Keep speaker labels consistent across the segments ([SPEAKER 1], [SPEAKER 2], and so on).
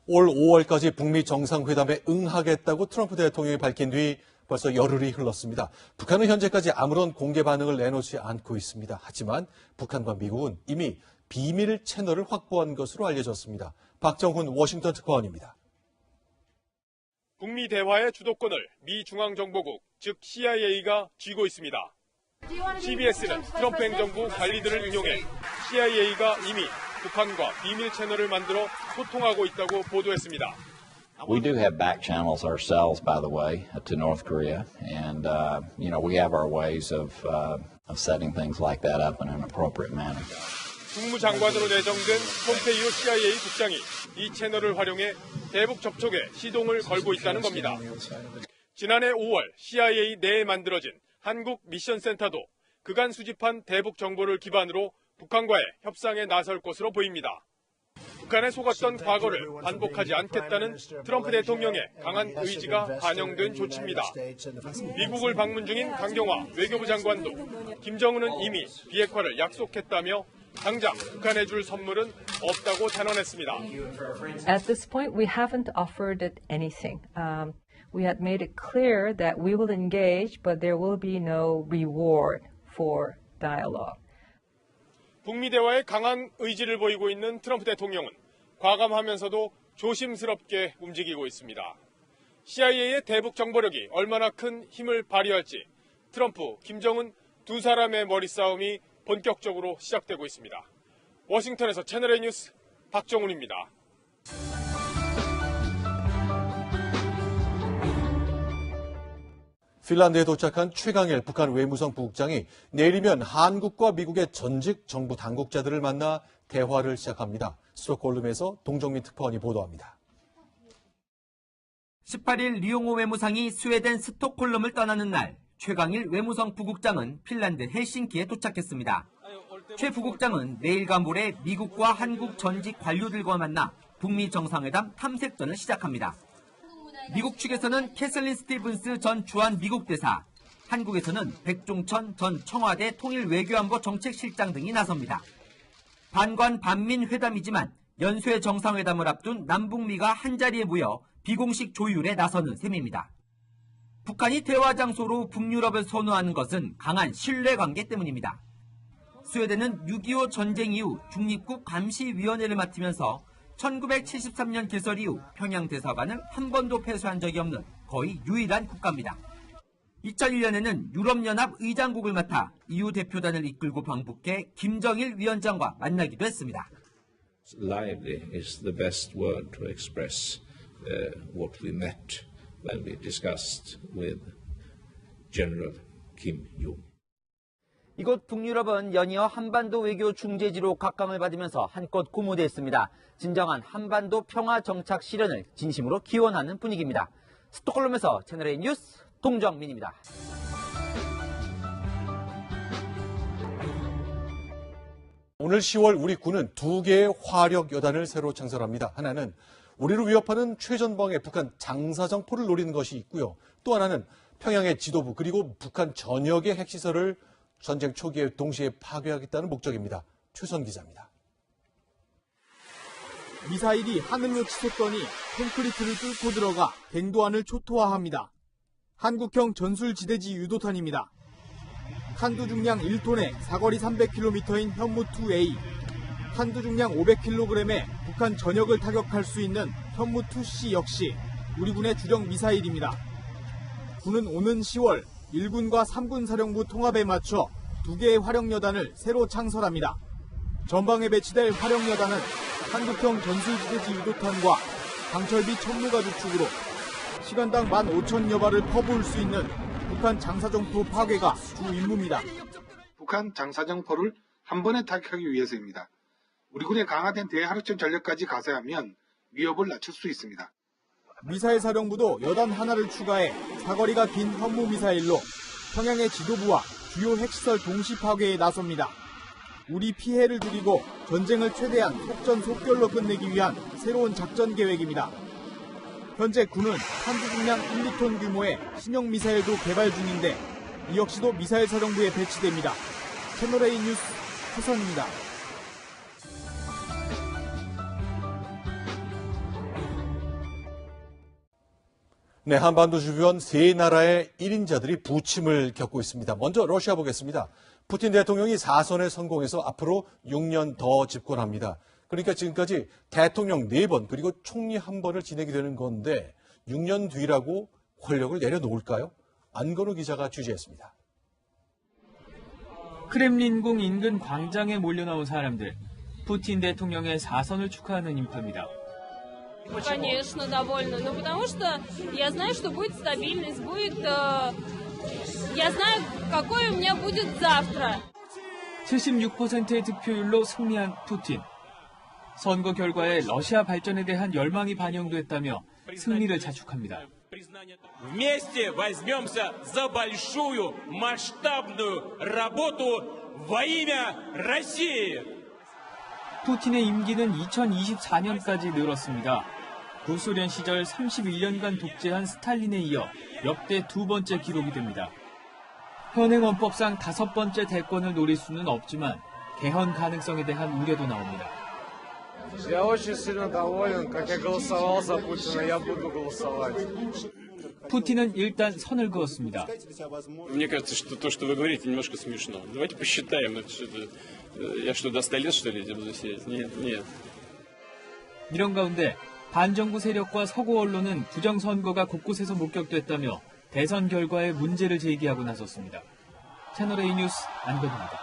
[SPEAKER 1] 올 5월까지 북미 정상회담에 응하겠다고 트럼프 대통령이 밝힌 뒤 벌써 열흘이 흘렀습니다. 북한은 현재까지 아무런 공개 반응을 내놓지 않고 있습니다. 하지만 북한과 미국은 이미 비밀 채널을 확보한 것으로 알려졌습니다. 박정훈 워싱턴 특파원입니다.
[SPEAKER 2] 북미 대화의 주도권을 미 중앙정보국, 즉 CIA가 쥐고 있습니다. CBS는 트럼프 행정부 관리들을 인용해 CIA가 이미 북한과 비밀 채널을 만들어 소통하고 있다고 보도했습니다.
[SPEAKER 3] We do have back channels ourselves, by the way, to North Korea, and we have our ways of setting things like that up in an appropriate manner.
[SPEAKER 2] 국무장관으로 내정된 폼페이오 CIA 국장이 이 채널을 활용해 대북 접촉에 시동을 걸고 있다는 겁니다. 지난해 5월 CIA 내에 만들어진 한국 미션센터도 그간 수집한 대북 정보를 기반으로 북한과의 협상에 나설 것으로 보입니다. 북한에 속았던 과거를 반복하지 않겠다는 트럼프 대통령의 강한 의지가 반영된 조치입니다. 미국을 방문 중인 강경화 외교부 장관도 김정은은 이미 비핵화를 약속했다며 당장 북한에 줄 선물은 없다고 단언했습니다.
[SPEAKER 4] At this point, we haven't offered it anything. We had made it clear that we will engage, but there will be no reward for dialogue.
[SPEAKER 2] 북미 대화에 강한 의지를 보이고 있는 트럼프 대통령은 과감하면서도 조심스럽게 움직이고 있습니다. CIA의 대북 정보력이 얼마나 큰 힘을 발휘할지 트럼프, 김정은 두 사람의 머리 싸움이 본격적으로 시작되고 있습니다. 워싱턴에서 채널A 뉴스 박정훈입니다.
[SPEAKER 1] 핀란드에 도착한 최강일 북한 외무성 부국장이 내일이면 한국과 미국의 전직 정부 당국자들을 만나 대화를 시작합니다. 스톡홀름에서 동정민 특파원이 보도합니다.
[SPEAKER 5] 18일 류용호 외무상이 스웨덴 스톡홀름을 떠나는 날 최강일 외무성 부국장은 핀란드 헬싱키에 도착했습니다. 최 부국장은 내일과 모레 미국과 한국 전직 관료들과 만나 북미 정상회담 탐색전을 시작합니다. 미국 측에서는 캐슬린 스티븐스 전 주한 미국 대사, 한국에서는 백종천 전 청와대 통일외교안보 정책실장 등이 나섭니다. 반관 반민 회담이지만 연쇄 정상회담을 앞둔 남북미가 한자리에 모여 비공식 조율에 나서는 셈입니다. 북한이 대화 장소로 북유럽을 선호하는 것은 강한 신뢰관계 때문입니다. 스웨덴은 6.25 전쟁 이후 중립국 감시위원회를 맡으면서 1973년 개설 이후 평양 대사관을 한 번도 폐쇄한 적이 없는 거의 유일한 국가입니다. 2001년에는 유럽연합 의장국을 맡아 EU 대표단을 이끌고 방북해 김정일 위원장과 만나기도 했습니다.
[SPEAKER 6] Lively is the best word to express what we met when we discussed with General Kim Jong.
[SPEAKER 5] 이곳 북유럽은 연이어 한반도 외교 중재지로 각광을 받으면서 한껏 고무됐습니다. 진정한 한반도 평화 정착 실현을 진심으로 기원하는 분위기입니다. 스톡홀름에서 채널A 뉴스 동정민입니다.
[SPEAKER 1] 오늘 10월 우리 군은 2개의 화력 여단을 새로 창설합니다. 하나는 우리를 위협하는 최전방의 북한 장사정포를 노리는 것이 있고요. 또 하나는 평양의 지도부 그리고 북한 전역의 핵시설을 전쟁 초기에 동시에 파괴하겠다는 목적입니다. 최선 기자입니다.
[SPEAKER 7] 미사일이 하늘로 치솟더니 콘크리트를 뚫고 들어가 갱도안을 초토화합니다. 한국형 전술지대지 유도탄입니다. 탄두 중량 1톤에 사거리 300km인 현무2A, 탄두 중량 500kg의 북한 전역을 타격할 수 있는 현무2C 역시 우리 군의 주력 미사일입니다. 군은 오는 10월 1군과 3군 사령부 통합에 맞춰 2개의 화력여단을 새로 창설합니다. 전방에 배치될 화력여단은 한국형 전술지대지 유도탄과 강철비 천무가 주축으로 시간당 15,000여 발을 퍼부을 수 있는 북한 장사정포 파괴가 주 임무입니다.
[SPEAKER 8] 북한 장사정포를 한 번에 타격하기 위해서입니다. 우리 군의 강화된 대하력전 전력까지 가세하면 위협을 낮출 수 있습니다.
[SPEAKER 7] 미사일 사령부도 여단 하나를 추가해 사거리가 긴 현무 미사일로 평양의 지도부와 주요 핵시설 동시 파괴에 나섭니다. 우리 피해를 줄이고 전쟁을 최대한 속전속결로 끝내기 위한 새로운 작전 계획입니다. 현재 군은 탄두 중량 1톤 규모의 신형 미사일도 개발 중인데 이 역시도 미사일 사령부에 배치됩니다. 채널A 뉴스 최선입니다.
[SPEAKER 1] 네, 한반도 주변 세 나라의 1인자들이 부침을 겪고 있습니다. 먼저 러시아 보겠습니다. 푸틴 대통령이 4선에 성공해서 앞으로 6년 더 집권합니다. 그러니까 지금까지 대통령 4번 그리고 총리 1번을 지내게 되는 건데 6년 뒤라고 권력을 내려놓을까요? 안건우 기자가 취재했습니다.
[SPEAKER 9] 크렘린궁 인근 광장에 몰려나온 사람들. 푸틴 대통령의 4선을 축하하는 인파입니다.
[SPEAKER 10] Конечно, довольна. Ну, потому что я знаю, что будет стабильность, будет... Я знаю, какой у меня будет завтра.
[SPEAKER 9] 76%의 득표율로 승리한 푸틴. 선거 결과에 러시아 발전에 대한 열망이 반영됐다며 승리를 자축합니다.
[SPEAKER 11] Вместе возьмемся за большую масштабную работу во имя России.
[SPEAKER 9] 푸틴의 임기는 2024년까지 늘었습니다. 구소련 시절 31년간 독재한 스탈린에 이어 역대 2번째 기록이 됩니다. 현행 헌법상 5번째 대권을 노릴 수는 없지만 개헌 가능성에 대한 우려도 나옵니다.
[SPEAKER 12] Я очень сильно доволен, как я голосовал за Путина, я буду голосовать.
[SPEAKER 9] 푸틴은 일단 선을 그었습니다.
[SPEAKER 13] Мне кажется, что то, что вы говорите, немножко смешно. Давайте посчитаем. Я что, до 100 лет, что ли, буду сидеть? Нет, нет.
[SPEAKER 9] 이런 가운데 반정부 세력과 서구 언론은 부정선거가 곳곳에서 목격됐다며 대선 결과에 문제를 제기하고 나섰습니다. 채널A 뉴스 안건우입니다.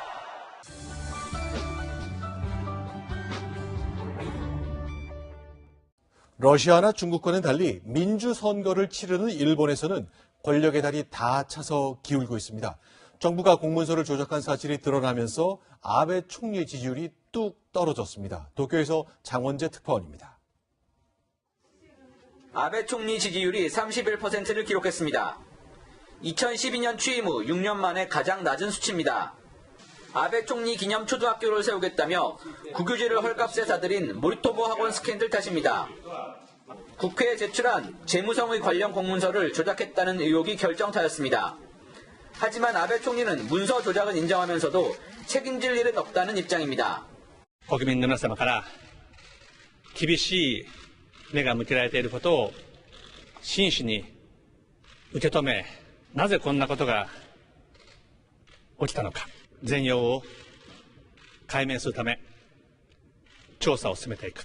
[SPEAKER 1] 러시아나 중국과는 달리 민주선거를 치르는 일본에서는 권력의 달이 다 차서 기울고 있습니다. 정부가 공문서를 조작한 사실이 드러나면서 아베 총리의 지지율이 뚝 떨어졌습니다. 도쿄에서 장원재 특파원입니다.
[SPEAKER 14] 아베 총리 지지율이 31%를 기록했습니다. 2012년 취임 후 6년 만에 가장 낮은 수치입니다. 아베 총리 기념 초등학교를 세우겠다며 국유지를 헐값에 사들인 모리토모 학원 스캔들 탓입니다. 국회에 제출한 재무성의 관련 공문서를 조작했다는 의혹이 결정타였습니다. 하지만 아베 총리는 문서 조작은 인정하면서도 책임질 일은 없다는 입장입니다.
[SPEAKER 15] 国民の皆様から厳しい目が向けられていることを真摯に受け止め、なぜこんなことが起きたのか、全容を解明するため調査を進めていく。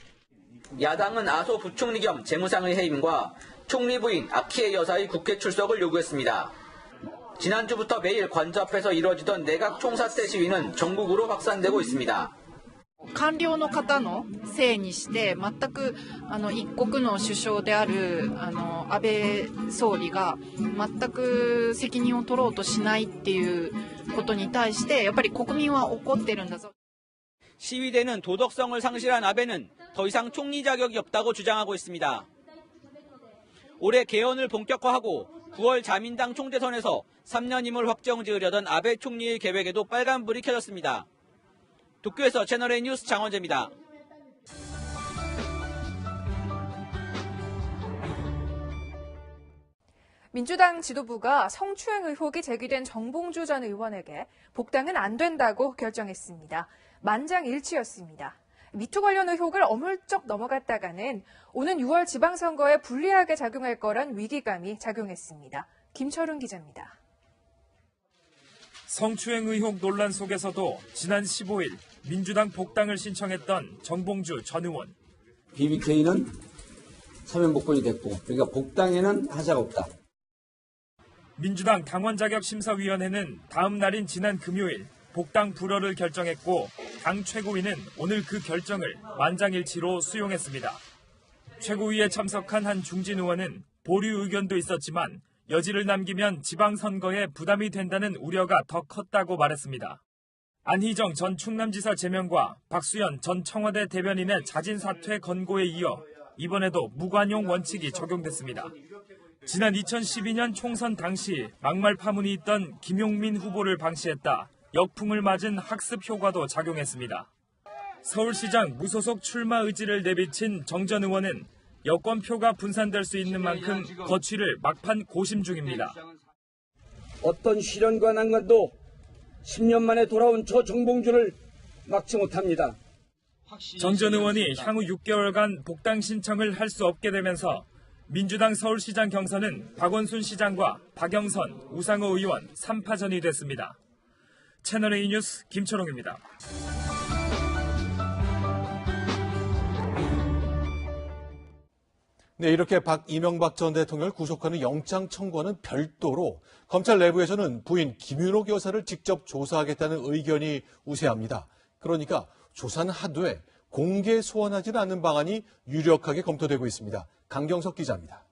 [SPEAKER 14] 야당은 아소 부총리 겸 재무상의 해임과 총리 부인 아키에 여사의 국회 출석을 요구했습니다. 지난주부터 매일 관저 앞에서 이루어지던 내각 총사퇴 시위는 전국으로 확산되고 있습니다.
[SPEAKER 16] 官僚の方のせいにして全く一国の首相である安倍総理が全く責任を取ろうとしないっていうことに対してやっぱり国民は怒ってるんだぞ.
[SPEAKER 14] 시위대는 도덕성을 상실한 아베는 더 이상 총리 자격이 없다고 주장하고 있습니다. 올해 개헌을 본격화하고 9월 자민당 총재선에서 3년임을 확정 지으려던 아베 총리의 계획에도 빨간불이 켜졌습니다. 도쿄에서 채널A 뉴스 장원재입니다.
[SPEAKER 17] 민주당 지도부가 성추행 의혹이 제기된 정봉주 전 의원에게 복당은 안 된다고 결정했습니다. 만장일치였습니다. 미투 관련 의혹을 어물쩍 넘어갔다가는 오는 6월 지방선거에 불리하게 작용할 거란 위기감이 작용했습니다. 김철훈 기자입니다.
[SPEAKER 18] 성추행 의혹 논란 속에서도 지난 15일 민주당 복당을 신청했던 정봉주 전 의원.
[SPEAKER 19] BBK는 사면 복권이 됐고 그러니까 복당에는 하자가 없다.
[SPEAKER 18] 민주당 당원자격심사위원회는 다음 날인 지난 금요일 복당 불허를 결정했고 당 최고위는 오늘 그 결정을 만장일치로 수용했습니다. 최고위에 참석한 한 중진 의원은 보류 의견도 있었지만 여지를 남기면 지방선거에 부담이 된다는 우려가 더 컸다고 말했습니다. 안희정 전 충남지사 제명과 박수현 전 청와대 대변인의 자진 사퇴 권고에 이어 이번에도 무관용 원칙이 적용됐습니다. 지난 2012년 총선 당시 막말 파문이 있던 김용민 후보를 방치했다 역풍을 맞은 학습 효과도 작용했습니다. 서울시장 무소속 출마 의지를 내비친 정 전 의원은 여권표가 분산될 수 있는 만큼 거취를 막판 고심 중입니다.
[SPEAKER 19] 어떤 시련과 난관도 10년 만에 돌아온 저 정봉주를 막지 못합니다.
[SPEAKER 18] 정 전 의원이 향후 6개월간 복당 신청을 할 수 없게 되면서 민주당 서울시장 경선은 박원순 시장과 박영선, 우상호 의원 3파전이 됐습니다. 채널A 뉴스 김초롱입니다.
[SPEAKER 1] 네, 이렇게 이명박 전 대통령을 구속하는 영장 청구와는 별도로 검찰 내부에서는 부인 김윤옥 여사를 직접 조사하겠다는 의견이 우세합니다. 그러니까 조사는 하되 공개 소환하지는 않는 방안이 유력하게 검토되고 있습니다. 강경석 기자입니다.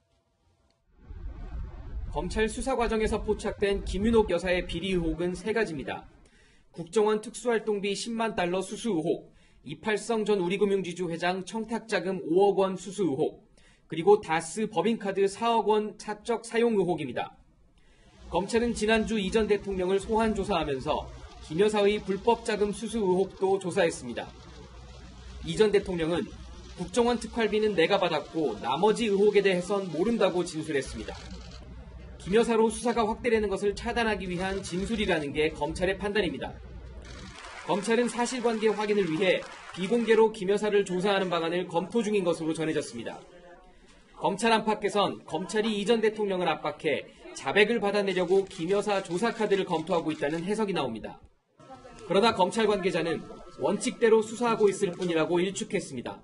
[SPEAKER 20] 검찰 수사 과정에서 포착된 김윤옥 여사의 비리 의혹은 3가지입니다. 국정원 특수활동비 10만 달러 수수 의혹, 이팔성 전 우리금융지주 회장 청탁자금 5억 원 수수 의혹, 그리고 다스 법인카드 4억 원 사적 사용 의혹입니다. 검찰은 지난주 이 전 대통령을 소환 조사하면서 김 여사의 불법 자금 수수 의혹도 조사했습니다. 이 전 대통령은 국정원 특활비는 내가 받았고 나머지 의혹에 대해선 모른다고 진술했습니다. 김 여사로 수사가 확대되는 것을 차단하기 위한 진술이라는 게 검찰의 판단입니다. 검찰은 사실관계 확인을 위해 비공개로 김 여사를 조사하는 방안을 검토 중인 것으로 전해졌습니다. 검찰 안팎에선 검찰이 이 전 대통령을 압박해 자백을 받아내려고 김 여사 조사 카드를 검토하고 있다는 해석이 나옵니다. 그러나 검찰 관계자는 원칙대로 수사하고 있을 뿐이라고 일축했습니다.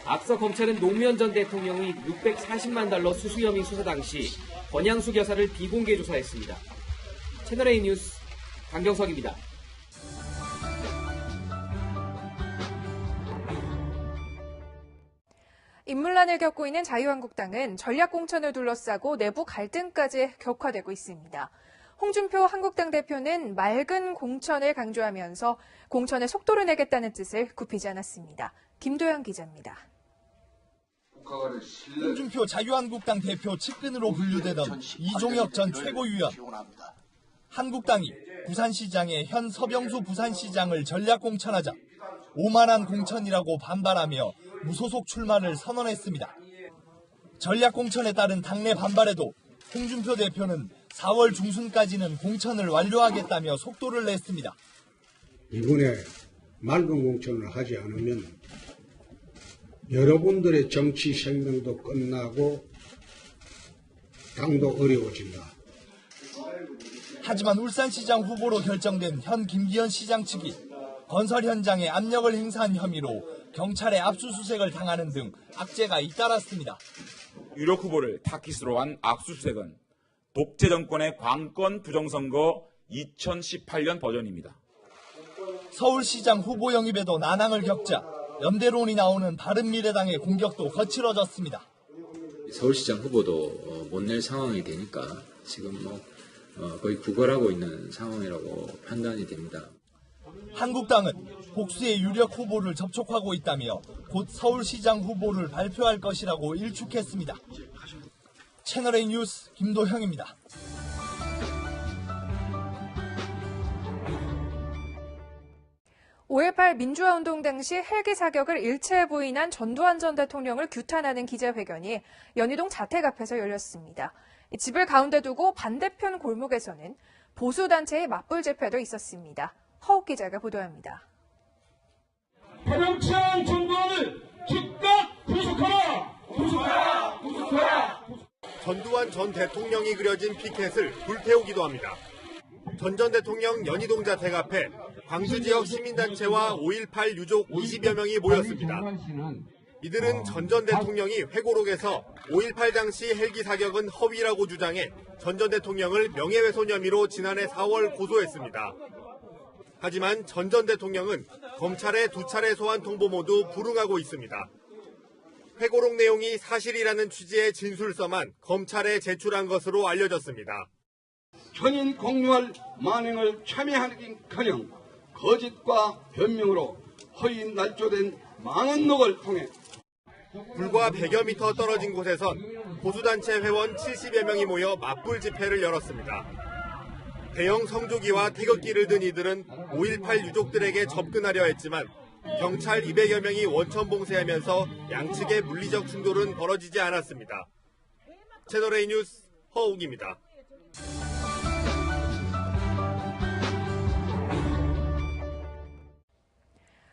[SPEAKER 20] 앞서 검찰은 노무현 전 대통령의 640만 달러 수수 혐의 수사 당시 권양숙 여사를 비공개 조사했습니다. 채널A 뉴스 강경석입니다.
[SPEAKER 17] 인물난을 겪고 있는 자유한국당은 전략공천을 둘러싸고 내부 갈등까지 격화되고 있습니다. 홍준표 한국당 대표는 맑은 공천을 강조하면서 공천의 속도를 내겠다는 뜻을 굽히지 않았습니다. 김도현 기자입니다.
[SPEAKER 7] 홍준표 자유한국당 대표 측근으로 분류되던 이종혁 전 최고위원. 한국당이 부산시장의 현 서병수 부산시장을 전략공천하자 오만한 공천이라고 반발하며 무소속 출마를 선언했습니다. 전략공천에 따른 당내 반발에도 홍준표 대표는 4월 중순까지는 공천을 완료하겠다며 속도를 냈습니다.
[SPEAKER 21] 이번에 맑은 공천을 하지 않으면 여러분들의 정치 생명도 끝나고 당도 어려워진다.
[SPEAKER 7] 하지만 울산시장 후보로 결정된 현 김기현 시장 측이 건설 현장에 압력을 행사한 혐의로 경찰의 압수수색을 당하는 등 악재가 잇따랐습니다.
[SPEAKER 22] 유력 후보를 타깃으로 한 압수수색은 독재 정권의 관건 부정선거 2018년 버전입니다.
[SPEAKER 7] 서울시장 후보 영입에도 난항을 겪자 연대론이 나오는 바른미래당의 공격도 거칠어졌습니다.
[SPEAKER 23] 서울시장 후보도 못 낼 상황이 되니까 지금 거의 구걸하고 있는 상황이라고 판단이 됩니다.
[SPEAKER 7] 한국당은 복수의 유력 후보를 접촉하고 있다며 곧 서울시장 후보를 발표할 것이라고 일축했습니다. 채널A 뉴스 김도형입니다.
[SPEAKER 17] (5.18) 민주화운동 당시 헬기 사격을 일체 부인한 전두환 전 대통령을 규탄하는 기자회견이 연희동 자택 앞에서 열렸습니다. 집을 가운데 두고 반대편 골목에서는 보수단체의 맞불 집회도 있었습니다. 허욱 기자가 보도합니다.
[SPEAKER 24] 박영찬 전두환을 즉각 구속하라! 구속하라! 구속하라!
[SPEAKER 25] 전두환 전 대통령이 그려진 피켓을 불태우기도 합니다. 전 대통령 연희동 자택 앞에 광주 지역 시민단체와 5.18 유족 20여 명이 모였습니다. 이들은 전 대통령이 회고록에서 5.18 당시 헬기 사격은 허위라고 주장해 전 대통령을 명예훼손 혐의로 지난해 4월 고소했습니다. 하지만 전 대통령은 검찰의 2차례 소환 통보 모두 불응하고 있습니다. 회고록 내용이 사실이라는 취지의 진술서만 검찰에 제출한 것으로 알려졌습니다.
[SPEAKER 26] 현인 공유할 만행을 참여하기는커녕 거짓과 변명으로 허위 날조된 망언록을 통해
[SPEAKER 25] 불과 100여 미터 떨어진 곳에선 보수단체 회원 70여 명이 모여 맞불 집회를 열었습니다. 대형 성조기와 태극기를 든 이들은 5.18 유족들에게 접근하려 했지만 경찰 200여 명이 원천 봉쇄하면서 양측의 물리적 충돌은 벌어지지 않았습니다. 채널A 뉴스 허욱입니다.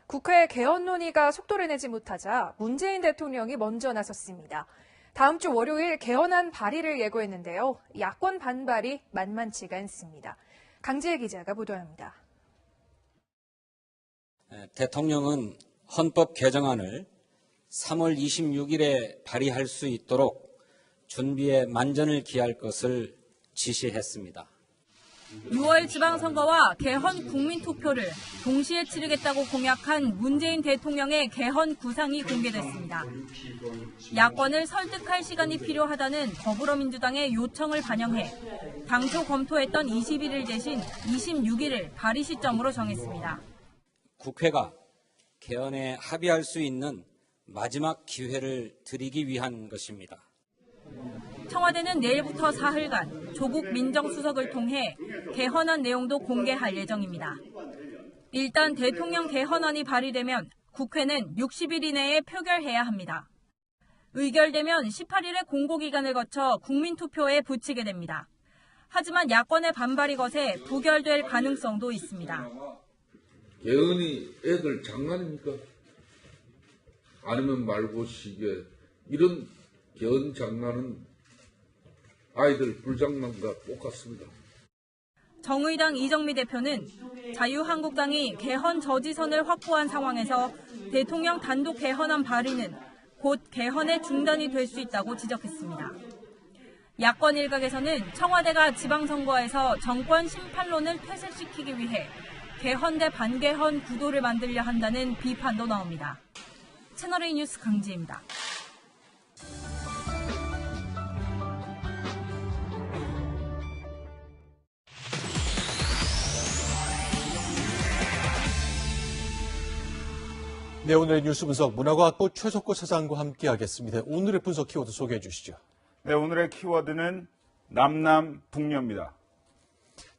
[SPEAKER 17] 국회 개헌 논의가 속도를 내지 못하자 문재인 대통령이 먼저 나섰습니다. 다음 주 월요일 개헌안 발의를 예고했는데요. 야권 반발이 만만치가 않습니다. 강지혜 기자가 보도합니다.
[SPEAKER 2] 대통령은 헌법 개정안을 3월 26일에 발의할 수 있도록 준비에 만전을 기할 것을 지시했습니다.
[SPEAKER 3] 6월 지방선거와 개헌 국민투표를 동시에 치르겠다고 공약한 문재인 대통령의 개헌 구상이 공개됐습니다. 야권을 설득할 시간이 필요하다는 더불어민주당의 요청을 반영해 당초 검토했던 21일 대신 26일을 발의 시점으로 정했습니다.
[SPEAKER 2] 국회가 개헌에 합의할 수 있는 마지막 기회를 드리기 위한 것입니다.
[SPEAKER 3] 청와대는 내일부터 사흘간 조국 민정수석을 통해 개헌안 내용도 공개할 예정입니다. 일단 대통령 개헌안이 발의되면 국회는 60일 이내에 표결해야 합니다. 의결되면 18일에 공고기간을 거쳐 국민투표에 붙이게 됩니다. 하지만 야권의 반발이 거세 부결될 가능성도 있습니다.
[SPEAKER 4] 개헌이 애들 장난입니까? 아니면 말고시게 이런 개헌 장난은 아이들 불장난과 똑같습니다.
[SPEAKER 3] 정의당 이정미 대표는 자유한국당이 개헌 저지선을 확보한 상황에서 대통령 단독 개헌안 발의는 곧 개헌의 중단이 될 수 있다고 지적했습니다. 야권 일각에서는 청와대가 지방선거에서 정권 심판론을 퇴색시키기 위해 개헌 대 반개헌 구도를 만들려 한다는 비판도 나옵니다. 채널A 뉴스 강지혜입니다.
[SPEAKER 1] 네, 오늘의 뉴스 분석 문화과학부 최석호 차장과 함께하겠습니다. 오늘의 분석 키워드 소개해 주시죠.
[SPEAKER 5] 네, 오늘의 키워드는 남남북녀입니다.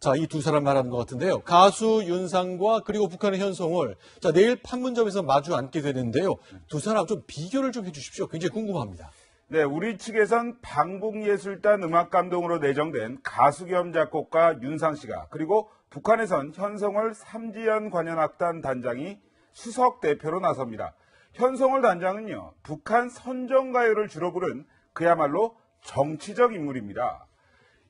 [SPEAKER 1] 자, 이 두 사람 말하는 것 같은데요. 가수 윤상과 그리고 북한의 현송월. 자, 내일 판문점에서 마주 앉게 되는데요. 두 사람 좀 비교를 좀 해주십시오. 굉장히 궁금합니다.
[SPEAKER 5] 네, 우리 측에선 방북예술단 음악감독으로 내정된 가수 겸 작곡가 윤상 씨가, 그리고 북한에선 현송월 삼지연 관현악단 단장이 수석 대표로 나섭니다. 현송월 단장은요, 북한 선정가요를 주로 부른 그야말로 정치적 인물입니다.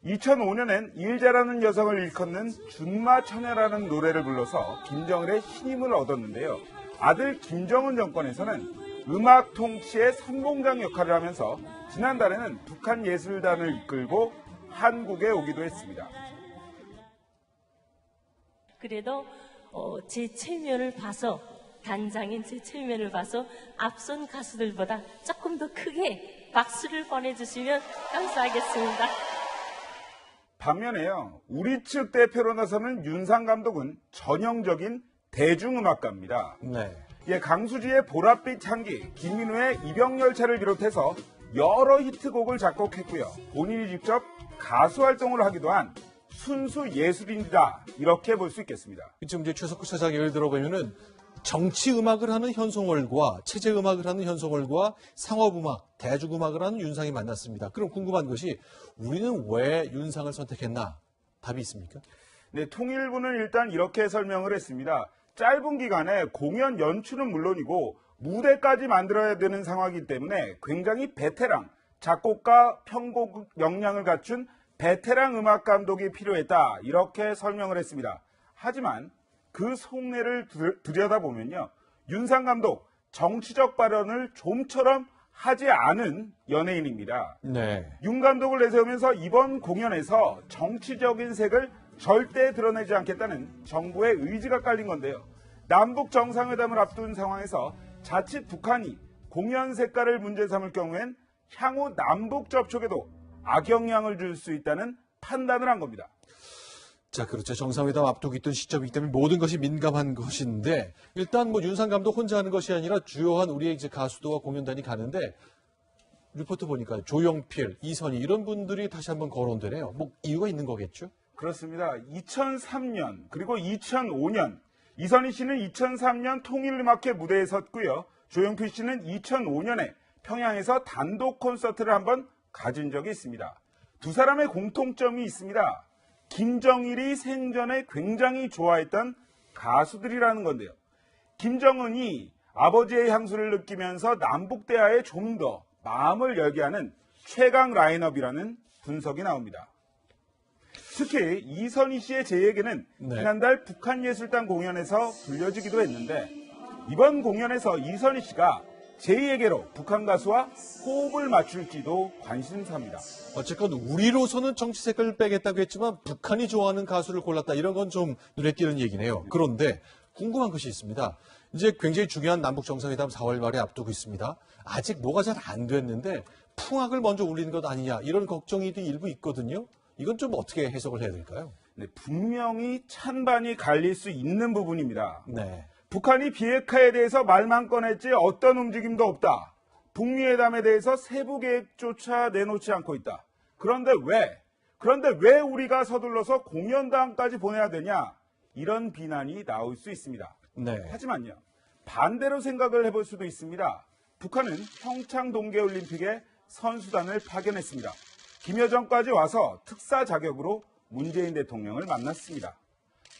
[SPEAKER 5] 2005년엔 일 잘하는 여성을 일컫는 준마처녀라는 노래를 불러서 김정일의 신임을 얻었는데요. 아들 김정은 정권에서는 음악 통치의 선봉장 역할을 하면서 지난달에는 북한 예술단을 이끌고 한국에 오기도 했습니다.
[SPEAKER 6] 그래도 제 체면을 봐서, 단장인 제 체면을 봐서 앞선 가수들보다 조금 더 크게 박수를 보내주시면 감사하겠습니다.
[SPEAKER 5] 반면에요, 우리 측 대표로 나서는 윤상 감독은 전형적인 대중음악가입니다.
[SPEAKER 1] 네.
[SPEAKER 5] 예, 강수지의 보랏빛 향기, 김민우의 이병열차를 비롯해서 여러 히트곡을 작곡했고요. 본인이 직접 가수 활동을 하기도 한 순수 예술인이다, 이렇게 볼 수 있겠습니다.
[SPEAKER 1] 지금 이제 최석호 차장 예를 들어보면은 정치 음악을 하는 현송월과 체제 음악을 하는 현송월과 상업 음악, 대중 음악을 하는 윤상이 만났습니다. 그럼 궁금한 것이 우리는 왜 윤상을 선택했나? 답이 있습니까?
[SPEAKER 5] 네, 통일부는 일단 이렇게 설명을 했습니다. 짧은 기간에 공연 연출은 물론이고 무대까지 만들어야 되는 상황이기 때문에 굉장히 베테랑, 작곡가, 편곡 역량을 갖춘 베테랑 음악 감독이 필요했다, 이렇게 설명을 했습니다. 하지만 그 속내를 들여다보면요, 윤상 감독 정치적 발언을 좀처럼 하지 않은 연예인입니다.
[SPEAKER 1] 네.
[SPEAKER 5] 윤 감독을 내세우면서 이번 공연에서 정치적인 색을 절대 드러내지 않겠다는 정부의 의지가 깔린 건데요. 남북 정상회담을 앞둔 상황에서 자칫 북한이 공연 색깔을 문제 삼을 경우엔 향후 남북 접촉에도 악영향을 줄 수 있다는 판단을 한 겁니다.
[SPEAKER 1] 자, 그렇죠. 정상회담 앞두고 있던 시점이기 때문에 모든 것이 민감한 것인데, 일단 뭐 윤상 감독 혼자 하는 것이 아니라 주요한 우리의 이제 가수도와 공연단이 가는데, 리포트 보니까 조용필, 이선희 이런 분들이 다시 한번 거론되네요. 뭐 이유가 있는 거겠죠?
[SPEAKER 5] 그렇습니다. 2003년 그리고 2005년 이선희 씨는 2003년 통일음악회 무대에 섰고요. 조용필 씨는 2005년에 평양에서 단독 콘서트를 한번 가진 적이 있습니다. 두 사람의 공통점이 있습니다. 김정일이 생전에 굉장히 좋아했던 가수들이라는 건데요. 김정은이 아버지의 향수를 느끼면서 남북 대화에 좀 더 마음을 열게 하는 최강 라인업이라는 분석이 나옵니다. 특히 이선희 씨의 제에게는 지난달 북한예술단 공연에서 불려지기도 했는데 이번 공연에서 이선희 씨가 제이에게로 북한 가수와 호흡을 맞출지도 관심사입니다.
[SPEAKER 1] 어쨌건 우리로서는 정치 색깔을 빼겠다고 했지만 북한이 좋아하는 가수를 골랐다. 이런 건 좀 눈에 띄는 얘기네요. 그런데 궁금한 것이 있습니다. 이제 굉장히 중요한 남북 정상회담 4월 말에 앞두고 있습니다. 아직 뭐가 잘 안 됐는데 풍악을 먼저 울리는 것 아니냐 이런 걱정이 일부 있거든요. 이건 좀 어떻게 해석을 해야 될까요?
[SPEAKER 5] 네, 분명히 찬반이 갈릴 수 있는 부분입니다.
[SPEAKER 1] 네.
[SPEAKER 5] 북한이 비핵화에 대해서 말만 꺼냈지 어떤 움직임도 없다. 북미회담에 대해서 세부 계획조차 내놓지 않고 있다. 그런데 왜 우리가 서둘러서 공연당까지 보내야 되냐? 이런 비난이 나올 수 있습니다.
[SPEAKER 1] 네.
[SPEAKER 5] 하지만요. 반대로 생각을 해볼 수도 있습니다. 북한은 평창 동계올림픽에 선수단을 파견했습니다. 김여정까지 와서 특사 자격으로 문재인 대통령을 만났습니다.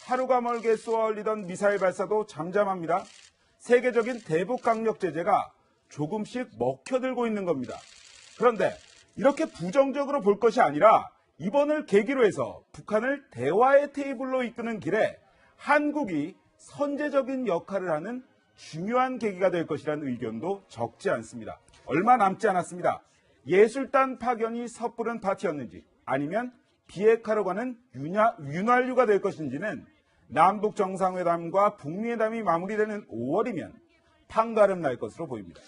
[SPEAKER 5] 하루가 멀게 쏘아올리던 미사일 발사도 잠잠합니다. 세계적인 대북 강력 제재가 조금씩 먹혀들고 있는 겁니다. 그런데 이렇게 부정적으로 볼 것이 아니라 이번을 계기로 해서 북한을 대화의 테이블로 이끄는 길에 한국이 선제적인 역할을 하는 중요한 계기가 될 것이라는 의견도 적지 않습니다. 얼마 남지 않았습니다. 예술단 파견이 섣부른 파티였는지 아니면 비핵화로 가는 윤활유가 될 것인지는 남북 정상회담과 북미회담이 마무리되는 5월이면 판가름 날 것으로 보입니다.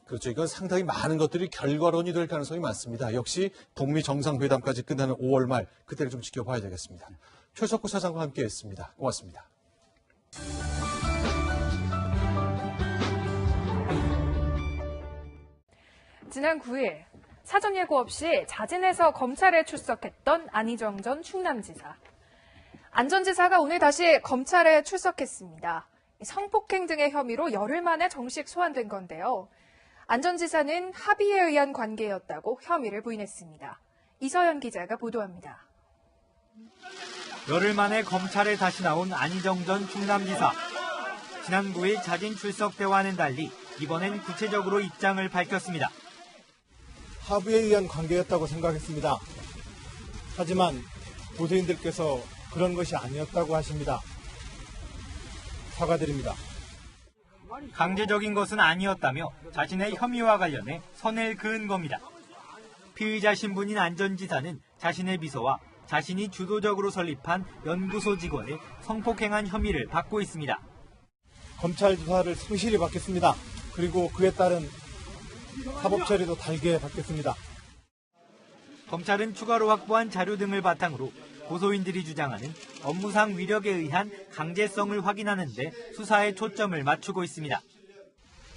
[SPEAKER 1] 그렇죠. 이건 상당히 많은 것들이 결과론이 될 가능성이 많습니다. 역시 북미 정상회담까지 끝나는 5월 말 그때를 좀 지켜봐야 되겠습니다. 최석구 사장과 함께했습니다. 고맙습니다.
[SPEAKER 17] 지난 9일 사전 예고 없이 자진해서 검찰에 출석했던 안희정 전 충남지사. 안 전 지사가 오늘 다시 검찰에 출석했습니다. 성폭행 등의 혐의로 열흘 만에 정식 소환된 건데요. 안 전 지사는 합의에 의한 관계였다고 혐의를 부인했습니다. 이서연 기자가 보도합니다.
[SPEAKER 8] 열흘 만에 검찰에 다시 나온 안희정 전 충남지사. 지난 9일 자진 출석 대화와는 달리 이번엔 구체적으로 입장을 밝혔습니다.
[SPEAKER 9] 합의에 의한 관계였다고 생각했습니다. 하지만 고소인들께서 그런 것이 아니었다고 하십니다. 사과드립니다.
[SPEAKER 8] 강제적인 것은 아니었다며 자신의 혐의와 관련해 선을 그은 겁니다. 피의자 신분인 안 전 지사는 자신의 비서와 자신이 주도적으로 설립한 연구소 직원을 성폭행한 혐의를 받고 있습니다.
[SPEAKER 9] 검찰 조사를 성실히 받겠습니다. 그리고 그에 따른 사법 처리도 달게 받겠습니다.
[SPEAKER 8] 검찰은 추가로 확보한 자료 등을 바탕으로 고소인들이 주장하는 업무상 위력에 의한 강제성을 확인하는 데 수사에 초점을 맞추고 있습니다.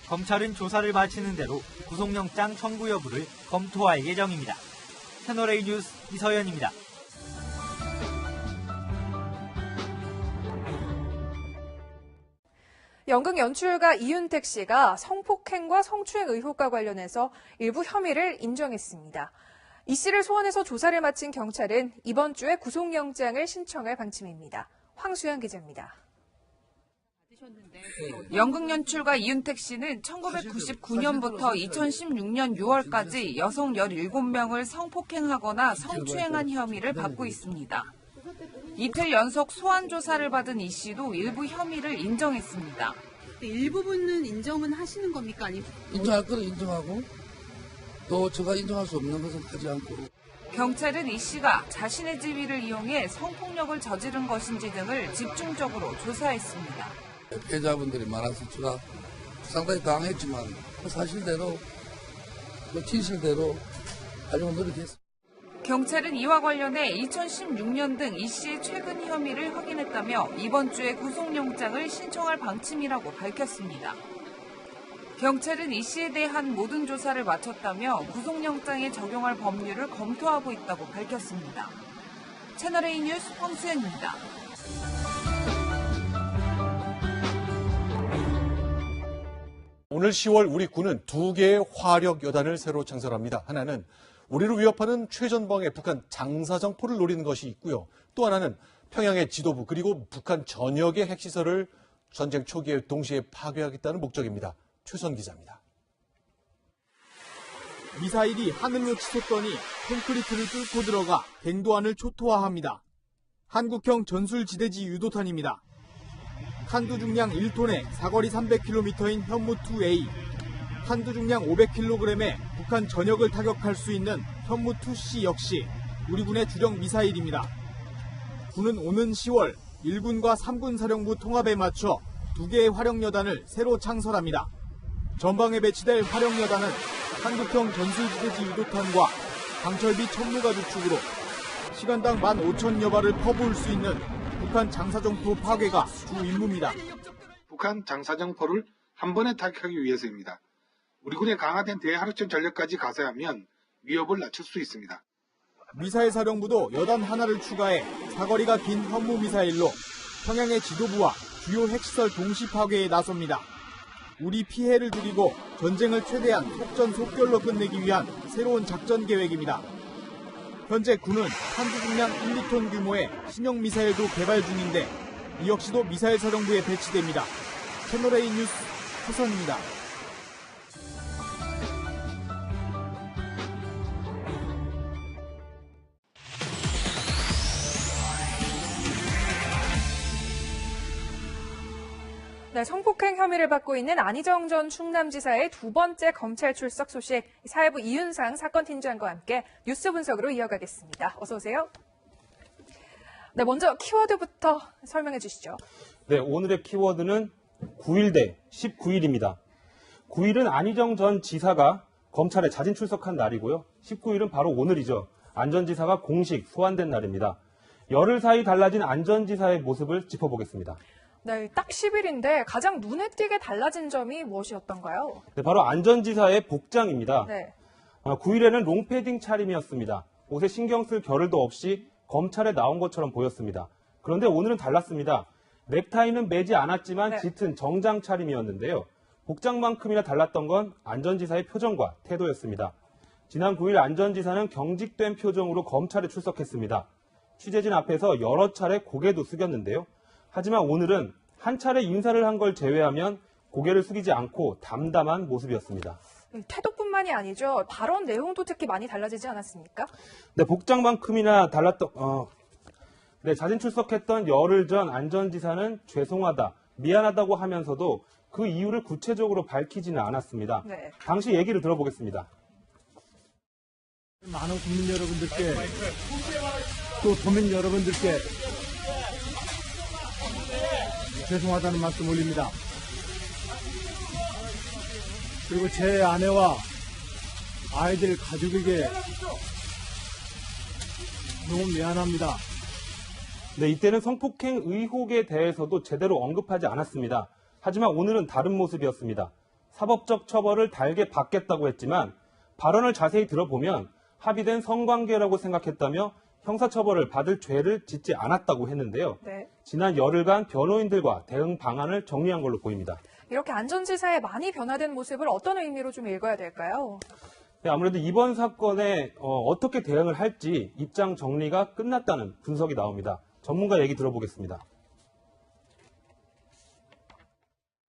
[SPEAKER 8] 검찰은 조사를 마치는 대로 구속영장 청구 여부를 검토할 예정입니다. 채널A 뉴스 이서연입니다.
[SPEAKER 17] 연극 연출가 이윤택 씨가 성폭행과 성추행 의혹과 관련해서 일부 혐의를 인정했습니다. 이 씨를 소환해서 조사를 마친 경찰은 이번 주에 구속영장을 신청할 방침입니다. 황수연 기자입니다.
[SPEAKER 10] 연극 연출가 이윤택 씨는 1999년부터 2016년 6월까지 여성 17명을 성폭행하거나 성추행한 혐의를 받고 있습니다. 이틀 연속 소환 조사를 받은 이 씨도 일부 혐의를 인정했습니다.
[SPEAKER 11] 일부분은 인정은 하시는 겁니까? 아니면
[SPEAKER 12] 인정할 거는 인정하고 또 제가 인정할 수 없는 것은 하지 않고.
[SPEAKER 10] 경찰은 이 씨가 자신의 지위를 이용해 성폭력을 저지른 것인지 등을 집중적으로 조사했습니다.
[SPEAKER 12] 피해자분들이 많아서 제가 상당히 당황했지만 사실대로 진실대로 하려고 노력했습니다.
[SPEAKER 10] 경찰은 이와 관련해 2016년 등 이 씨의 최근 혐의를 확인했다며 이번 주에 구속영장을 신청할 방침이라고 밝혔습니다. 경찰은 이 씨에 대한 모든 조사를 마쳤다며 구속영장에 적용할 법률을 검토하고 있다고 밝혔습니다. 채널A 뉴스 황수연입니다.
[SPEAKER 1] 오늘 10월 우리 군은 2개의 화력 여단을 새로 창설합니다. 하나는 우리를 위협하는 최전방의 북한 장사정포를 노리는 것이 있고요. 또 하나는 평양의 지도부 그리고 북한 전역의 핵시설을 전쟁 초기에 동시에 파괴하겠다는 목적입니다. 최선 기자입니다.
[SPEAKER 7] 미사일이 하늘로 치솟더니 콘크리트를 뚫고 들어가 갱도안을 초토화합니다. 한국형 전술지대지 유도탄입니다. 한두 중량 1톤에 사거리 300km인 현무2A, 한두 중량 500kg의 북한 전역을 타격할 수 있는 현무2C 역시 우리 군의 주력 미사일입니다. 군은 오는 10월 1군과 3군 사령부 통합에 맞춰 2개의 화력여단을 새로 창설합니다. 전방에 배치될 화력여단은 한국형 전술지대지 유도탄과 강철비 천무가 주축으로 시간당 15,000여 발을 퍼부을 수 있는 북한 장사정포 파괴가 주 임무입니다.
[SPEAKER 21] 북한 장사정포를 한 번에 타격하기 위해서입니다. 우리 군의 강화된 대하력적 전력까지 가세하면 위협을 낮출 수 있습니다.
[SPEAKER 7] 미사일 사령부도 여단 하나를 추가해 사거리가 긴 현무 미사일로 평양의 지도부와 주요 핵시설 동시 파괴에 나섭니다. 우리 피해를 줄이고 전쟁을 최대한 속전속결로 끝내기 위한 새로운 작전 계획입니다. 현재 군은 한두 중량 1, 2톤 규모의 신형 미사일도 개발 중인데 이 역시도 미사일 사령부에 배치됩니다. 채널A 뉴스 허선입니다.
[SPEAKER 17] 네, 성폭행 혐의를 받고 있는 안희정 전 충남지사의 두 번째 검찰 출석 소식, 사회부 이윤상 사건팀장과 함께 뉴스 분석으로 이어가겠습니다. 어서 오세요. 네, 먼저 키워드부터 설명해 주시죠.
[SPEAKER 13] 네, 오늘의 키워드는 9일 대 19일입니다. 9일은 안희정 전 지사가 검찰에 자진 출석한 날이고요. 19일은 바로 오늘이죠. 안 전 지사가 공식 소환된 날입니다. 열흘 사이 달라진 안 전 지사의 모습을 짚어보겠습니다.
[SPEAKER 17] 네, 딱 10일인데 가장 눈에 띄게 달라진 점이 무엇이었던가요?
[SPEAKER 13] 네, 바로 안 전 지사의 복장입니다.
[SPEAKER 17] 네.
[SPEAKER 13] 9일에는 롱패딩 차림이었습니다. 옷에 신경 쓸 겨를도 없이 검찰에 나온 것처럼 보였습니다. 그런데 오늘은 달랐습니다. 넥타이는 매지 않았지만 짙은 정장 차림이었는데요. 복장만큼이나 달랐던 건 안 전 지사의 표정과 태도였습니다. 지난 9일 안 전 지사는 경직된 표정으로 검찰에 출석했습니다. 취재진 앞에서 여러 차례 고개도 숙였는데요. 하지만 오늘은 한 차례 인사를 한 걸 제외하면 고개를 숙이지 않고 담담한 모습이었습니다.
[SPEAKER 17] 태도뿐만이 아니죠. 발언 내용도 특히 많이 달라지지 않았습니까?
[SPEAKER 13] 네, 복장만큼이나 달랐던, 자진 출석했던 열흘 전 안 전 지사는 죄송하다, 미안하다고 하면서도 그 이유를 구체적으로 밝히지는 않았습니다.
[SPEAKER 17] 네.
[SPEAKER 13] 당시 얘기를 들어보겠습니다.
[SPEAKER 9] 많은 국민 여러분들께 또 도민 여러분들께 죄송하다는 말씀 올립니다. 그리고 제 아내와 아이들 가족에게 너무 미안합니다.
[SPEAKER 13] 네, 이때는 성폭행 의혹에 대해서도 제대로 언급하지 않았습니다. 하지만 오늘은 다른 모습이었습니다. 사법적 처벌을 달게 받겠다고 했지만 발언을 자세히 들어보면 합의된 성관계라고 생각했다며 형사처벌을 받을 죄를 짓지 않았다고 했는데요.
[SPEAKER 17] 네.
[SPEAKER 13] 지난 열흘간 변호인들과 대응 방안을 정리한 걸로 보입니다.
[SPEAKER 17] 이렇게 안 전 지사의 많이 변화된 모습을 어떤 의미로 좀 읽어야 될까요?
[SPEAKER 13] 네, 아무래도 이번 사건에 어떻게 대응을 할지 입장 정리가 끝났다는 분석이 나옵니다. 전문가 얘기 들어보겠습니다.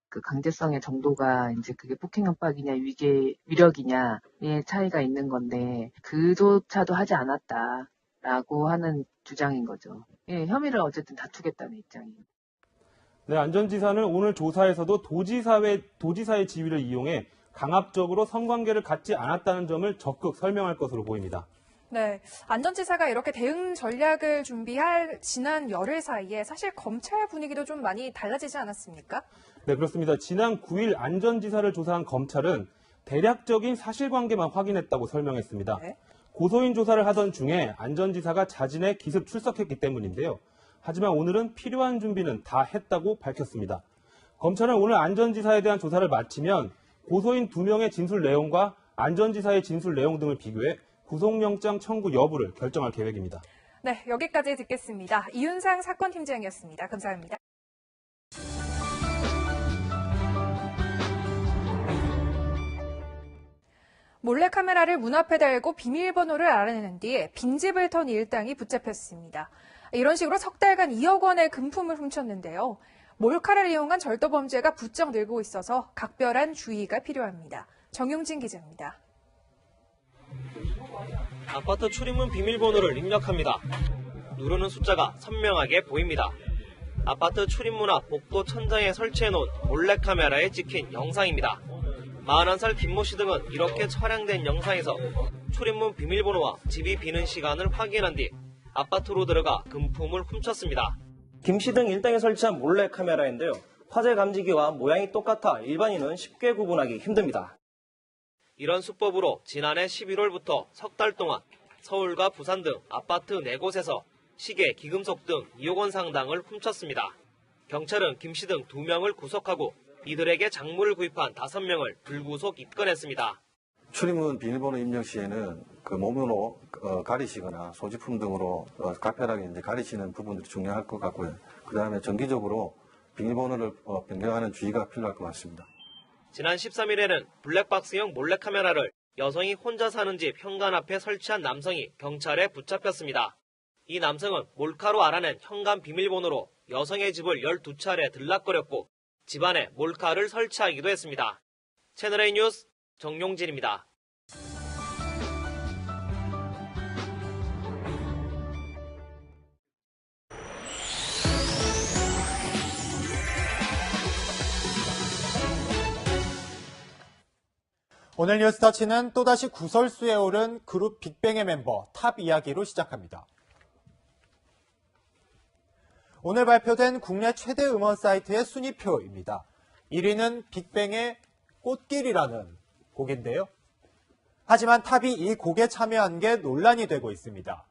[SPEAKER 14] 그 강제성의 정도가 이제 그게 폭행 협박이냐 위력이냐의 차이가 있는 건데 그조차도 하지 않았다라고 하는 주장인 거죠. 예, 혐의를 어쨌든 다투겠다는 입장이에요.
[SPEAKER 13] 네, 안 전 지사는 오늘 조사에서도 도지사의 지위를 이용해 강압적으로 성관계를 갖지 않았다는 점을 적극 설명할 것으로 보입니다.
[SPEAKER 17] 네, 안 전 지사가 이렇게 대응 전략을 준비할 지난 열흘 사이에 사실 검찰 분위기도 좀 많이 달라지지 않았습니까?
[SPEAKER 13] 네, 그렇습니다. 지난 9일 안 전 지사를 조사한 검찰은 대략적인 사실관계만 확인했다고 설명했습니다.
[SPEAKER 17] 네.
[SPEAKER 13] 고소인 조사를 하던 중에 안 전 지사가 자진해 기습 출석했기 때문인데요. 하지만 오늘은 필요한 준비는 다 했다고 밝혔습니다. 검찰은 오늘 안 전 지사에 대한 조사를 마치면 고소인 2명의 진술 내용과 안 전 지사의 진술 내용 등을 비교해 구속영장 청구 여부를 결정할 계획입니다.
[SPEAKER 17] 네, 여기까지 듣겠습니다. 이윤상 사건팀장이었습니다. 감사합니다. 몰래카메라를 문 앞에 달고 비밀번호를 알아내는 뒤 빈집을 턴 일당이 붙잡혔습니다. 이런 식으로 석 달간 2억 원의 금품을 훔쳤는데요. 몰카를 이용한 절도 범죄가 부쩍 늘고 있어서 각별한 주의가 필요합니다. 정용진 기자입니다.
[SPEAKER 15] 아파트 출입문 비밀번호를 입력합니다. 누르는 숫자가 선명하게 보입니다. 아파트 출입문 앞 복도 천장에 설치해놓은 몰래카메라에 찍힌 영상입니다. 41살 김모 씨 등은 이렇게 촬영된 영상에서 출입문 비밀번호와 집이 비는 시간을 확인한 뒤 아파트로 들어가 금품을 훔쳤습니다. 김 씨 등 일당에 설치한 몰래카메라인데요. 화재 감지기와 모양이 똑같아 일반인은 쉽게 구분하기 힘듭니다. 이런 수법으로 지난해 11월부터 석 달 동안 서울과 부산 등 아파트 4곳에서 시계, 기금속 등 2억 원 상당을 훔쳤습니다. 경찰은 김 씨 등 2명을 구속하고 이들에게 작물을 구입한 5명을 불구속 입건했습니다.
[SPEAKER 16] 출입문 비밀번호 입력 시에는 그 몸으로 가리시거나 소지품 등으로 각별하게 이제 가리시는 부분들이 중요할 것 같고요. 그 다음에 정기적으로 비밀번호를 변경하는 주의가 필요할 것 같습니다.
[SPEAKER 15] 지난 13일에는 블랙박스형 몰래카메라를 여성이 혼자 사는 집 현관 앞에 설치한 남성이 경찰에 붙잡혔습니다. 이 남성은 몰카로 알아낸 현관 비밀번호로 여성의 집을 12차례 들락거렸고 집안에 몰카를 설치하기도 했습니다. 채널A 뉴스 정용진입니다.
[SPEAKER 18] 오늘 뉴스터치는 또다시 구설수에 오른 그룹 빅뱅의 멤버 탑 이야기로 시작합니다. 오늘 발표된 국내 최대 음원 사이트의 순위표입니다. 1위는 빅뱅의 꽃길이라는 곡인데요. 하지만 탑이 이 곡에 참여한 게 논란이 되고 있습니다.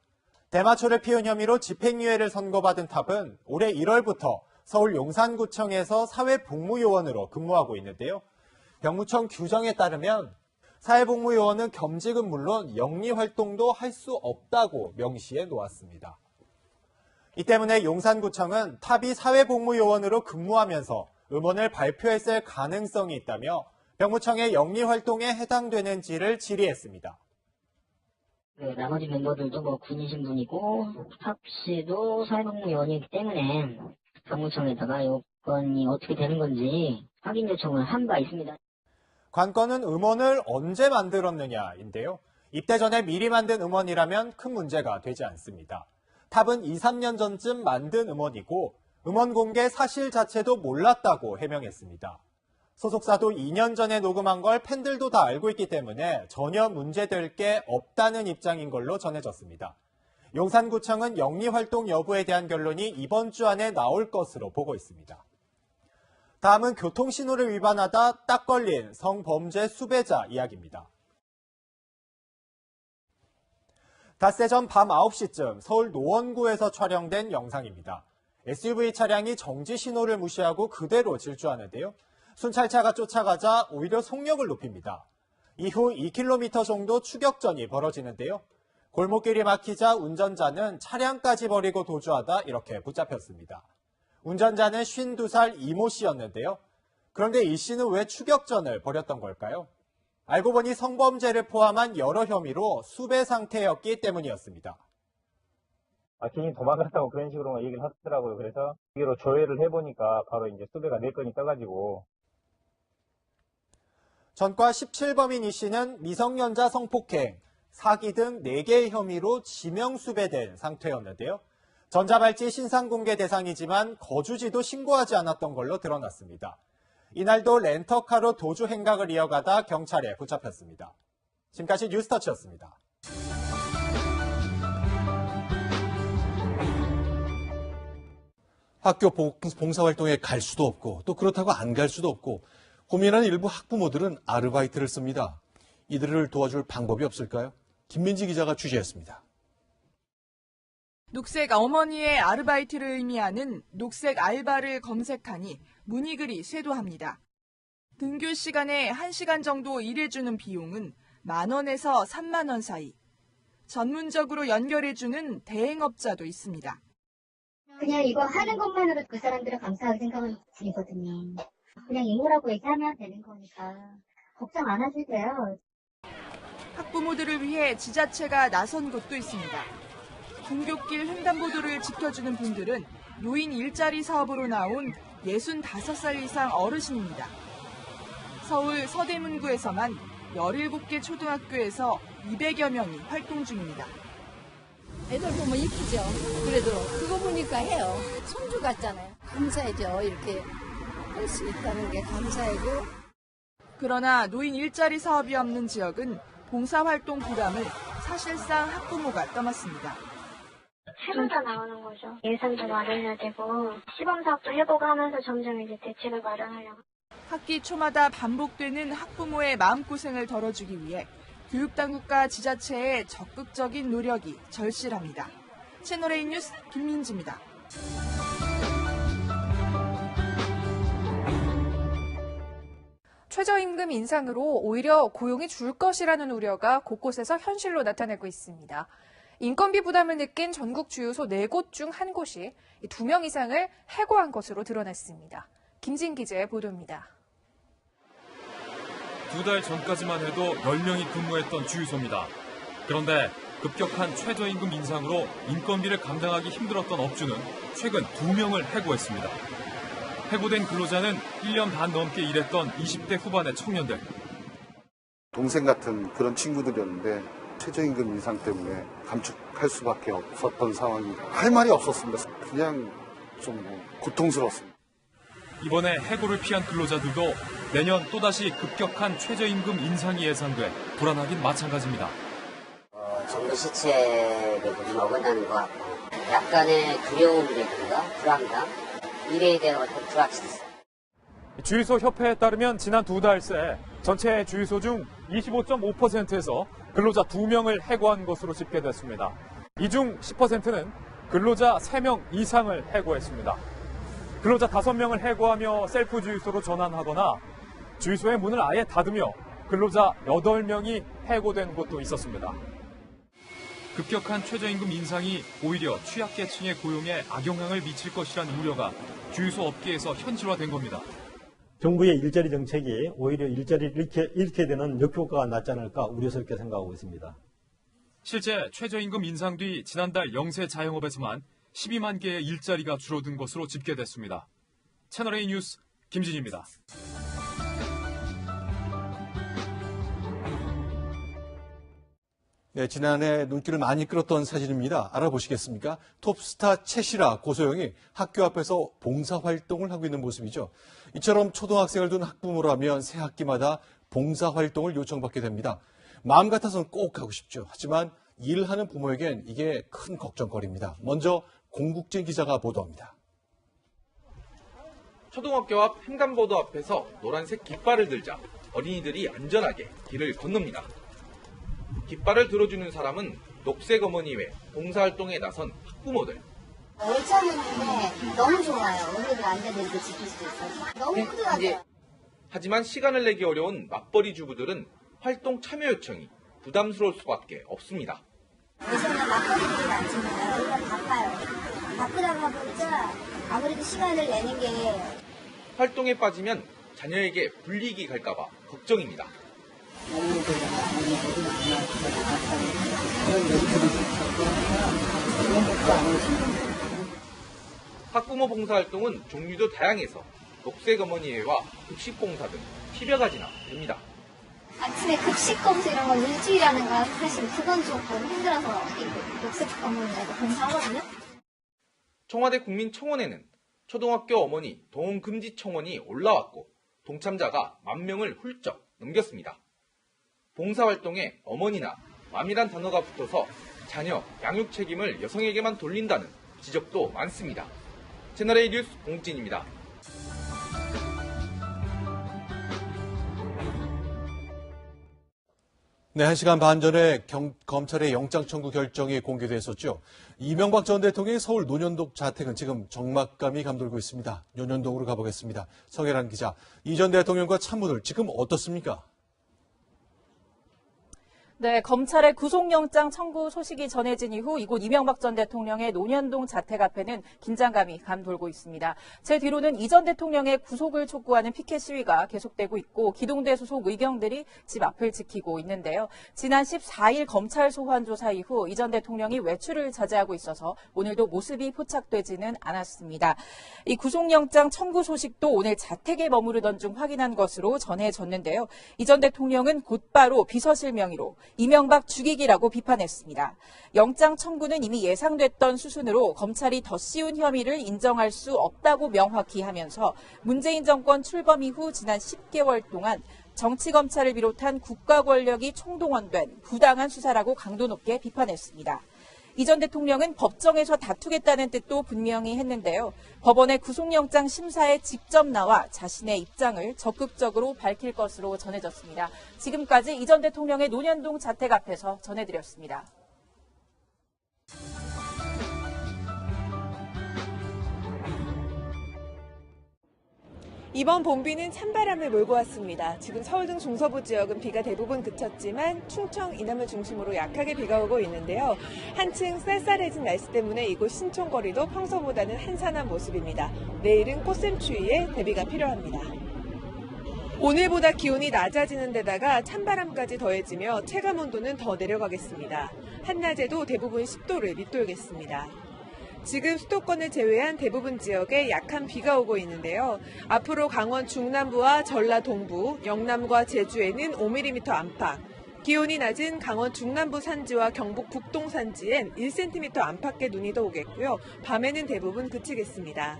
[SPEAKER 18] 대마초를 피운 혐의로 집행유예를 선고받은 탑은 올해 1월부터 서울 용산구청에서 사회복무요원으로 근무하고 있는데요. 병무청 규정에 따르면 사회복무요원은 겸직은 물론 영리활동도 할 수 없다고 명시해 놓았습니다. 이 때문에 용산구청은 탑이 사회복무요원으로 근무하면서 음원을 발표했을 가능성이 있다며 병무청의 영리활동에 해당되는지를 질의했습니다.
[SPEAKER 19] 나머지 멤버들도 뭐 군이신 분이고 탑 씨도 사회복무요원이기 때문에 병무청에다가 요건이 어떻게 되는 건지 확인 요청을 한 바 있습니다.
[SPEAKER 18] 관건은 음원을 언제 만들었느냐인데요. 입대 전에 미리 만든 음원이라면 큰 문제가 되지 않습니다. 탑은 2, 3년 전쯤 만든 음원이고 음원 공개 사실 자체도 몰랐다고 해명했습니다. 소속사도 2년 전에 녹음한 걸 팬들도 다 알고 있기 때문에 전혀 문제될 게 없다는 입장인 걸로 전해졌습니다. 용산구청은 영리활동 여부에 대한 결론이 이번 주 안에 나올 것으로 보고 있습니다. 다음은 교통신호를 위반하다 딱 걸린 성범죄 수배자 이야기입니다. 닷새 전 밤 9시쯤 서울 노원구에서 촬영된 영상입니다. SUV 차량이 정지 신호를 무시하고 그대로 질주하는데요. 순찰차가 쫓아가자 오히려 속력을 높입니다. 이후 2km 정도 추격전이 벌어지는데요. 골목길이 막히자 운전자는 차량까지 버리고 도주하다 이렇게 붙잡혔습니다. 운전자는 52살 이모 씨였는데요. 그런데 이 씨는 왜 추격전을 벌였던 걸까요? 알고 보니 성범죄를 포함한 여러 혐의로 수배 상태였기 때문이었습니다.
[SPEAKER 20] 괜히 도망갔다고 그런 식으로 얘기를 하더라고요. 그래서 이로 조회를 해보니까 바로 이제 수배가 4건이 떠가지고.
[SPEAKER 18] 전과 17범인 이 씨는 미성년자 성폭행, 사기 등 4개의 혐의로 지명수배된 상태였는데요. 전자발찌 신상공개 대상이지만 거주지도 신고하지 않았던 걸로 드러났습니다. 이날도 렌터카로 도주 행각을 이어가다 경찰에 붙잡혔습니다. 지금까지 뉴스터치였습니다.
[SPEAKER 1] 학교 봉사활동에 갈 수도 없고 또 그렇다고 안 갈 수도 없고 고민하는 일부 학부모들은 아르바이트를 씁니다. 이들을 도와줄 방법이 없을까요? 김민지 기자가 취재했습니다.
[SPEAKER 22] 녹색 어머니의 아르바이트를 의미하는 녹색 알바를 검색하니 문의글이 쇄도합니다. 등교 시간에 1시간 정도 일해주는 비용은 만원에서 3만원 사이. 전문적으로 연결해주는 대행업자도 있습니다.
[SPEAKER 27] 그냥 이거 하는 것만으로 그 사람들은 감사하게 생각은 들거든요. 그냥 임무라고 얘기하면 되는 거니까 걱정 안 하셔도 돼요.
[SPEAKER 22] 학부모들을 위해 지자체가 나선 곳도 있습니다. 등굣길 횡단보도를 지켜주는 분들은 노인 일자리 사업으로 나온 65살 이상 어르신입니다. 서울 서대문구에서만 17개 초등학교에서 200여 명이 활동 중입니다.
[SPEAKER 2] 애들 보면 이쁘죠. 그래도 그거 보니까 해요. 손주 같잖아요. 감사해죠. 이렇게 할 수 있다는 게 감사하고.
[SPEAKER 22] 그러나 노인 일자리 사업이 없는 지역은 봉사활동 부담을 사실상 학부모가 떠맡습니다.
[SPEAKER 3] 해마다 나오는 거죠. 예산도 마련해야 되고 시범사업도 해보고 하면서 점점 이제 대책을 마련하려고.
[SPEAKER 22] 학기 초마다 반복되는 학부모의 마음고생을 덜어주기 위해 교육당국과 지자체의 적극적인 노력이 절실합니다. 채널A 뉴스 김민지입니다.
[SPEAKER 17] 최저임금 인상으로 오히려 고용이 줄 것이라는 우려가 곳곳에서 현실로 나타나고 있습니다. 인건비 부담을 느낀 전국 주유소 4곳 중 1곳이 2명 이상을 해고한 것으로 드러났습니다. 김진 기자의 보도입니다.
[SPEAKER 4] 2달 전까지만 해도 10명이 근무했던 주유소입니다. 그런데 급격한 최저임금 인상으로 인건비를 감당하기 힘들었던 업주는 최근 2명을 해고했습니다. 해고된 근로자는 1년 반 넘게 일했던 20대 후반의 청년들.
[SPEAKER 23] 동생 같은 그런 친구들이었는데 최저임금 인상 때문에 감축할 수밖에 없었던 상황입니다. 할 말이 없었습니다. 그냥 좀 고통스러웠습니다.
[SPEAKER 4] 이번에 해고를 피한 근로자들도 내년 또다시 급격한 최저임금 인상이 예상돼 불안하긴 마찬가지입니다.
[SPEAKER 24] 정부 시책에 좀 어긋나는 것 같고 약간의 두려움이라든가 불안감, 미래에 대한 어떤 불확실성.
[SPEAKER 4] 주유소 협회에 따르면 지난 2달 새 전체 주유소 중 25.5%에서 근로자 2명을 해고한 것으로 집계됐습니다. 이 중 10%는 근로자 3명 이상을 해고했습니다. 근로자 5명을 해고하며 셀프 주유소로 전환하거나 주유소의 문을 아예 닫으며 근로자 8명이 해고된 곳도 있었습니다. 급격한 최저임금 인상이 오히려 취약계층의 고용에 악영향을 미칠 것이라는 우려가 주유소 업계에서 현실화된 겁니다.
[SPEAKER 25] 정부의 일자리 정책이 오히려 일자리를 잃게 되는 역효과가 낫지 않을까 우려스럽게 생각하고 있습니다.
[SPEAKER 4] 실제 최저임금 인상 뒤 지난달 영세 자영업에서만 12만 개의 일자리가 줄어든 것으로 집계됐습니다. 채널A 뉴스 김진희입니다.
[SPEAKER 1] 네, 지난해 눈길을 많이 끌었던 사진입니다. 알아보시겠습니까? 톱스타 채시라 고소영이 학교 앞에서 봉사활동을 하고 있는 모습이죠. 이처럼 초등학생을 둔 학부모라면 새 학기마다 봉사활동을 요청받게 됩니다. 마음 같아서는 꼭 하고 싶죠. 하지만 일하는 부모에겐 이게 큰 걱정거리입니다. 먼저 공국진 기자가 보도합니다.
[SPEAKER 26] 초등학교 앞 횡단보도 앞에서 노란색 깃발을 들자 어린이들이 안전하게 길을 건넙니다. 깃발을 들어주는 사람은 녹색 어머니 외 봉사활동에 나선 학부모들.
[SPEAKER 27] 월차는데 너무 좋아요. 어린이들 안전을 이렇게 지킬 수 있어서. 너무 뿌듯하죠.
[SPEAKER 26] 하지만 시간을 내기 어려운 맞벌이 주부들은 활동 참여 요청이 부담스러울 수밖에 없습니다.
[SPEAKER 27] 요새는 맞벌이들이 많잖아요. 우리가 바빠요. 바쁘다 보니까 아무래도 시간을 내는 게.
[SPEAKER 26] 활동에 빠지면 자녀에게 불이익이 갈까봐 걱정입니다. 학부모 봉사활동은 종류도 다양해서 녹색 어머니회와 급식봉사 등 10여 가지나 됩니다.
[SPEAKER 27] 아침에 급식 검사 이런 거 일주일에 하는 거 사실 그건 조금 힘들어서 녹색 어머니라고 봉사하거든요.
[SPEAKER 26] 청와대 국민청원에는 초등학교 어머니 동원금지 청원이 올라왔고 동참자가 10,000명을 훌쩍 넘겼습니다. 봉사활동에 어머니나 맘이란 단어가 붙어서 자녀 양육 책임을 여성에게만 돌린다는 지적도 많습니다. 채널A 뉴스 공진입니다.
[SPEAKER 1] 네, 1시간 반 전에 검찰의 영장 청구 결정이 공개됐었죠. 이명박 전 대통령의 서울 논현동 자택은 지금 적막감이 감돌고 있습니다. 논현동으로 가보겠습니다. 성혜란 기자, 이 전 대통령과 참모들 지금 어떻습니까?
[SPEAKER 28] 네, 검찰의 구속영장 청구 소식이 전해진 이후 이곳 이명박 전 대통령의 논현동 자택 앞에는 긴장감이 감돌고 있습니다. 제 뒤로는 이 전 대통령의 구속을 촉구하는 피켓 시위가 계속되고 있고 기동대 소속 의경들이 집 앞을 지키고 있는데요. 지난 14일 검찰 소환 조사 이후 이 전 대통령이 외출을 자제하고 있어서 오늘도 모습이 포착되지는 않았습니다. 이 구속영장 청구 소식도 오늘 자택에 머무르던 중 확인한 것으로 전해졌는데요. 이 전 대통령은 곧바로 비서실 명의로 이명박 죽이기라고 비판했습니다. 영장 청구는 이미 예상됐던 수순으로 검찰이 더 쉬운 혐의를 인정할 수 없다고 명확히 하면서 문재인 정권 출범 이후 지난 10개월 동안 정치검찰을 비롯한 국가 권력이 총동원된 부당한 수사라고 강도 높게 비판했습니다. 이 전 대통령은 법정에서 다투겠다는 뜻도 분명히 했는데요. 법원의 구속영장 심사에 직접 나와 자신의 입장을 적극적으로 밝힐 것으로 전해졌습니다. 지금까지 이 전 대통령의 논현동 자택 앞에서 전해드렸습니다.
[SPEAKER 5] 이번 봄비는 찬바람을 몰고 왔습니다. 지금 서울 등 중서부 지역은 비가 대부분 그쳤지만 충청, 이남을 중심으로 약하게 비가 오고 있는데요. 한층 쌀쌀해진 날씨 때문에 이곳 신촌거리도 평소보다는 한산한 모습입니다. 내일은 꽃샘추위에 대비가 필요합니다. 오늘보다 기온이 낮아지는 데다가 찬바람까지 더해지며 체감온도는 더 내려가겠습니다. 한낮에도 대부분 10도를 밑돌겠습니다. 지금 수도권을 제외한 대부분 지역에 약한 비가 오고 있는데요. 앞으로 강원 중남부와 전라 동부, 영남과 제주에는 5mm 안팎, 기온이 낮은 강원 중남부 산지와 경북 북동 산지엔 1cm 안팎의 눈이 더 오겠고요. 밤에는 대부분 그치겠습니다.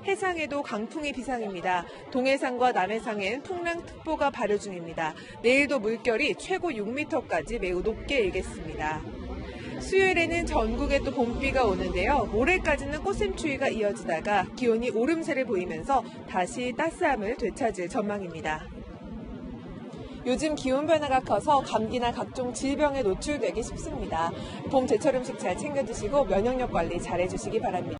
[SPEAKER 5] 해상에도 강풍이 비상입니다. 동해상과 남해상엔 풍랑특보가 발효 중입니다. 내일도 물결이 최고 6m까지 매우 높게 일겠습니다. 수요일에는 전국에 또 봄비가 오는데요. 모레까지는 꽃샘추위가 이어지다가 기온이 오름세를 보이면서 다시 따스함을 되찾을 전망입니다. 요즘 기온 변화가 커서 감기나 각종 질병에 노출되기 쉽습니다. 봄 제철 음식 잘 챙겨 드시고 면역력 관리 잘 해주시기 바랍니다.